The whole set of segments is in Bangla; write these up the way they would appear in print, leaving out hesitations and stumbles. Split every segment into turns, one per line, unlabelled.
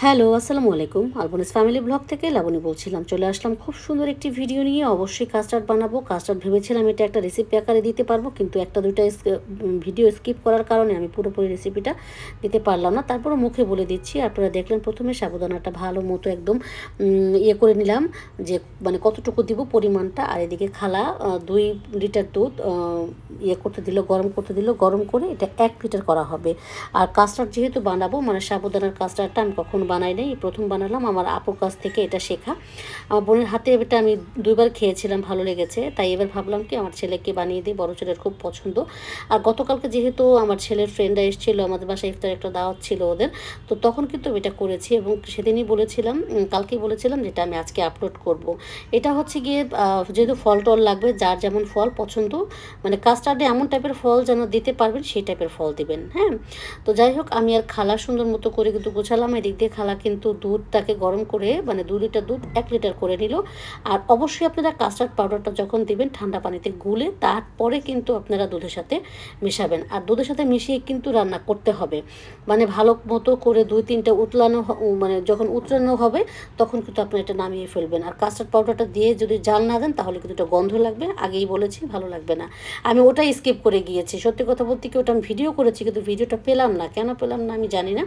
হ্যালো, আসসালামু আলাইকুম। আলবনিস ফ্যামিলি ব্লগ থেকে লাবণী বলছিলাম। চলে আসলাম খুব সুন্দর একটি ভিডিও নিয়ে। অবশ্যই কাস্টার্ড বানাবো। কাস্টার্ড ভেবেছিলাম এটা একটা রেসিপি আকারে দিতে পারবো, কিন্তু একটা দুইটা ভিডিও স্কিপ করার কারণে আমি পুরোপুরি রেসিপিটা দিতে পারলাম না। তারপরও মুখে বলে দিচ্ছি। আপনারা দেখলেন প্রথমে সাবুদানাটা ভালো মতো একদম ইয়ে করে নিলাম, যে মানে কতটুকু দিব পরিমাণটা। আর এদিকে খালা 2 লিটার দুধ ইয়ে করতে দিল, গরম করতে দিল। গরম করে এটা 1 লিটার করা হবে। আর কাস্টার্ড যেহেতু বানাবো, মানে সাবুদানার কাস্টার্ডটা আমি কখনো বানাই নাই, প্রথম বানালাম। আমার আপুর কাছ থেকে এটা শেখা। আমার বোনের হাতে এটা আমি 2বার খেয়েছিলাম, ভালো লেগেছে। তাই এবার ভাবলাম কি আমার ছেলেকে বানিয়ে দিই, বড় ছেলের খুব পছন্দ। আর গতকালকে যেহেতু আমার ছেলের ফ্রেন্ডরা এসেছিলো, আমাদের বাসায় ইফতার একটা দাওয়াত ছিল ওদের, তো তখন কিন্তু আমি এটা করেছি। এবং সেদিনই বলেছিলাম, কালকেই বলেছিলাম যেটা আমি আজকে আপলোড করব। এটা হচ্ছে গিয়ে যেহেতু ফল টল লাগবে, যার যেমন ফল পছন্দ, মানে কাস্টার্ডে এমন টাইপের ফল যেন দিতে পারবেন সেই টাইপের ফল দিবেন। হ্যাঁ, তো যাই হোক, আমি আর খালা সুন্দর মতো করে কিন্তু গোছালাম। এদিক দিয়ে খালা কিন্তু দুধটাকে গরম করে, মানে 2 লিটার দুধ 1 লিটার করে নিল। আর অবশ্যই আপনারা কাস্টার্ড পাউডারটা যখন দিবেন ঠান্ডা পানিতে গুলে তারপরে কিন্তু আপনারা দুধের সাথে মেশাবেন। আর দুধের সাথে মিশিয়ে কিন্তু রান্না করতে হবে, মানে ভালো মতো করে 2-3টা উতলানো, মানে যখন উতলানো হবে তখন কিন্তু আপনি এটা নামিয়ে ফেলবেন। আর কাস্টার্ড পাউডারটা দিয়ে যদি জাল না দেন তাহলে কিন্তু এটা গন্ধ লাগবে, আগেই বলেছি ভালো লাগবে না। আমি ওটাই স্কিপ করে গিয়েছি, সত্যি কথা বলতে কি ওটা আমি ভিডিও করেছি, কিন্তু ভিডিওটা পেলাম না। কেন পেলাম না আমি জানি না।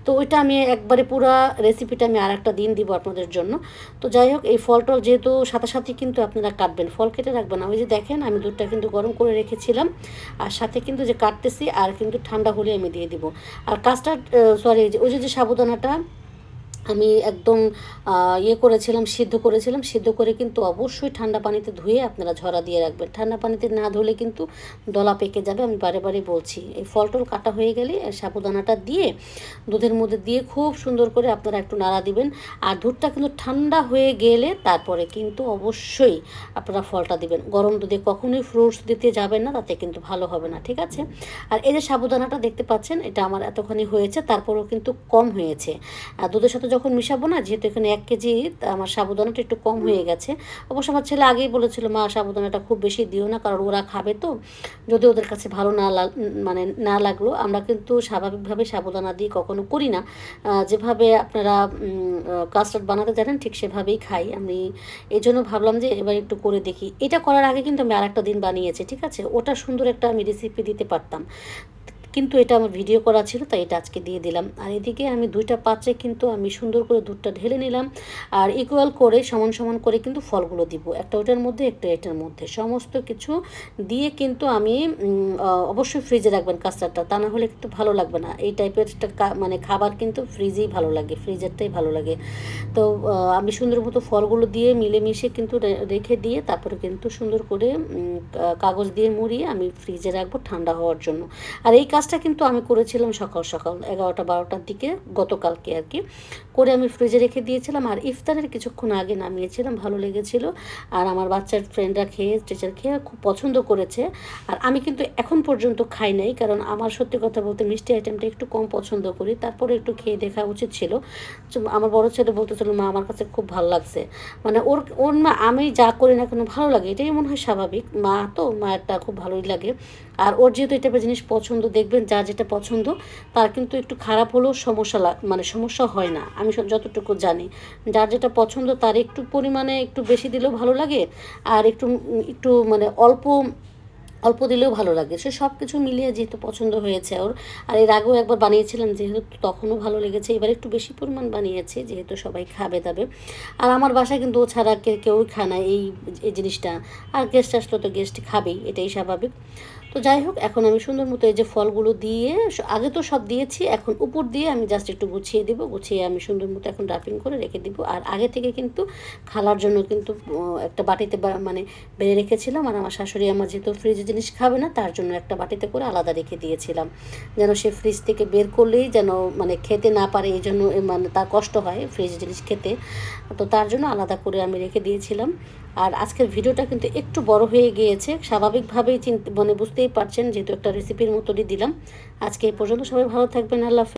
তো ওইটা আমি একবারে পুরো রেসিপিটা আমি আর একটা দিন দিব আপনাদের জন্য। তো যাই হোক, এই ফল টল যেহেতু সাথে সাথে কিন্তু আপনারা কাটবেন, ফল কেটে রাখবেন না। ওই যে দেখেন আমি দুধটা কিন্তু গরম করে রেখেছিলাম, আর সাথে কিন্তু যে কাটতেছি, আর কিন্তু ঠান্ডা হলে আমি দিয়ে দিব। আর কাস্টার্ড, সরি, ওই যে সাবুদানাটা আমি একদম ইয়ে করেছিলাম, সিদ্ধ করেছিলাম। সিদ্ধ করে কিন্তু অবশ্যই ঠান্ডা পানিতে ধুয়ে আপনারা ঝরা দিয়ে রাখবেন। ঠান্ডা পানিতে না ধুলে কিন্তু দলা পেকে যাবে, আমি বারে বারে বলছি। এই ফল টল কাটা হয়ে গেলে সাবুদানাটা দিয়ে দুধের মধ্যে দিয়ে খুব সুন্দর করে আপনারা একটু নাড়া দিবেন। আর দুধটা কিন্তু ঠান্ডা হয়ে গেলে তারপরে কিন্তু অবশ্যই আপনারা ফলটা দিবেন। গরম দুধে কখনোই ফ্রুটস দিতে যাবেন না, তাতে কিন্তু ভালো হবে না, ঠিক আছে? আর এই যে সাবুদানাটা দেখতে পাচ্ছেন, এটা আমার এতখানি হয়েছে, তারপরেও কিন্তু কম হয়েছে। আর দুধের সাথে যখন মিশাবো না, যেহেতু এখানে 1 কেজি, আমার সাবুদানাটা একটু কম হয়ে গেছে। অবশ্য আমার ছেলে আগেই বলেছিল, মা সাবুদানাটা খুব বেশি দিও না, কারণ ওরা খাবে তো, যদি ওদের কাছে ভালো মানে না লাগলো। আমরা কিন্তু স্বাভাবিকভাবে সাবুদানা দিয়ে কখনো করি না, যেভাবে আপনারা কাস্টার্ড বানাতে জানেন ঠিক সেভাবেই খাই আমি। এই জন্য ভাবলাম যে এবার একটু করে দেখি। এটা করার আগে কিন্তু আমি আরেকটা দিন বানিয়েছি, ঠিক আছে? ওটা সুন্দর একটা আমি রেসিপি দিতে পারতাম, কিন্তু এটা আমার ভিডিও করা ছিল, তাই এটা আজকে দিয়ে দিলাম। আর এদিকে আমি 2টা পাত্রে কিন্তু আমি সুন্দর করে দুধটা ঢেলে নিলাম। আর ইকুয়াল করে সমান সমান করে কিন্তু ফলগুলো দিব, একটা ওটার মধ্যে একটা এটার মধ্যে, সমস্ত কিছু দিয়ে কিন্তু আমি অবশ্যই ফ্রিজে রাখবেন কাস্টার্ডটা, তা না হলে কিন্তু ভালো লাগবে না। এই টাইপের মানে খাবার কিন্তু ফ্রিজেই ভালো লাগে, ফ্রিজেরটাই ভালো লাগে। তো আমি সুন্দর মতো ফলগুলো দিয়ে মিলেমিশে কিন্তু রেখে দিয়ে তারপরে কিন্তু সুন্দর করে কাগজ দিয়ে মুড়িয়ে আমি ফ্রিজে রাখবো ঠান্ডা হওয়ার জন্য। আর এই কাজটা কিন্তু আমি করেছিলাম সকাল সকাল 11টা-12টার দিকে, গতকালকে আর কি, করে আমি ফ্রিজে রেখে দিয়েছিলাম। আর ইফতারের কিছুক্ষণ আগে নামিয়েছিলাম, ভালো লেগেছিল। আর আমার বাচ্চার ফ্রেন্ডরা খেয়ে, টিচার খেয়ে খুব পছন্দ করেছে। আর আমি কিন্তু এখন পর্যন্ত খাই নাই, কারণ আমার সত্যি কথা বলতে মিষ্টি আইটেমটা একটু কম পছন্দ করি। তারপরে একটু খেয়ে দেখা উচিত ছিল। আমার বড় ছেলে বলতেছিল, মা আমার কাছে খুব ভালো লাগছে। মানে ওর ওর মা, আমি যা করি না কেন ভালো লাগে, এটাই মনে হয় স্বাভাবিক। মা তো, মায়েরটা খুব ভালোই লাগে। আর ওর যেহেতু এই টাইপের জিনিস পছন্দ, দেখবেন যার যেটা পছন্দ তার কিন্তু একটু খারাপ হলেও সমস্যা মানে সমস্যা হয় না, আমি যতটুকু জানি। যার যেটা পছন্দ তার একটু পরিমাণে একটু বেশি দিলেও ভালো লাগে, আর একটু একটু মানে অল্প অল্প দিলেও ভালো লাগে। সে সব কিছু মিলিয়ে যেহেতু পছন্দ হয়েছে ওর। আর এর আগেও একবার বানিয়েছিলাম, যেহেতু তখনও ভালো লেগেছে। এবার একটু বেশি পরিমাণ বানিয়েছি, যেহেতু সবাই খাবে দাবে। আর আমার বাসায় কিন্তু ও ছাড়া কেউই খায় না এই এই জিনিসটা। আর গেস্ট আসলে তো গেস্ট খাবেই, এটাই স্বাভাবিক। তো যাই হোক, এখন আমি সুন্দর মতো এই যে ফলগুলো দিয়ে, আগে তো সব দিয়েছি, এখন উপর দিয়ে আমি জাস্ট একটু গুছিয়ে দিব। গুছিয়ে আমি সুন্দর মতো এখন রাপিং করে রেখে দিব। আর আগে থেকে কিন্তু খালার জন্য কিন্তু একটা বাটিতে মানে বেড়ে রেখেছিলাম। আর আমার শাশুড়ি আমার যেহেতু ফ্রিজে জিনিস খাবে না, তার জন্য একটা বাটিতে করে আলাদা রেখে দিয়েছিলাম, যেন সে ফ্রিজ থেকে বের করলেই যেন মানে খেতে না পারে, এই জন্য মানে তার কষ্ট হয় ফ্রিজে জিনিস খেতে। তো তার জন্য আলাদা করে আমি রেখে দিয়েছিলাম। আর আজকের ভিডিওটা কিন্তু একটু বড় হয়ে গিয়েছে, স্বাভাবিকভাবেই মানে বুঝতেই পারছেন, যেহেতু একটা রেসিপির মতোই দিলাম। আজকে এই পর্যন্ত, সবাই ভালো থাকবেন, আল্লাহ হাফেজ।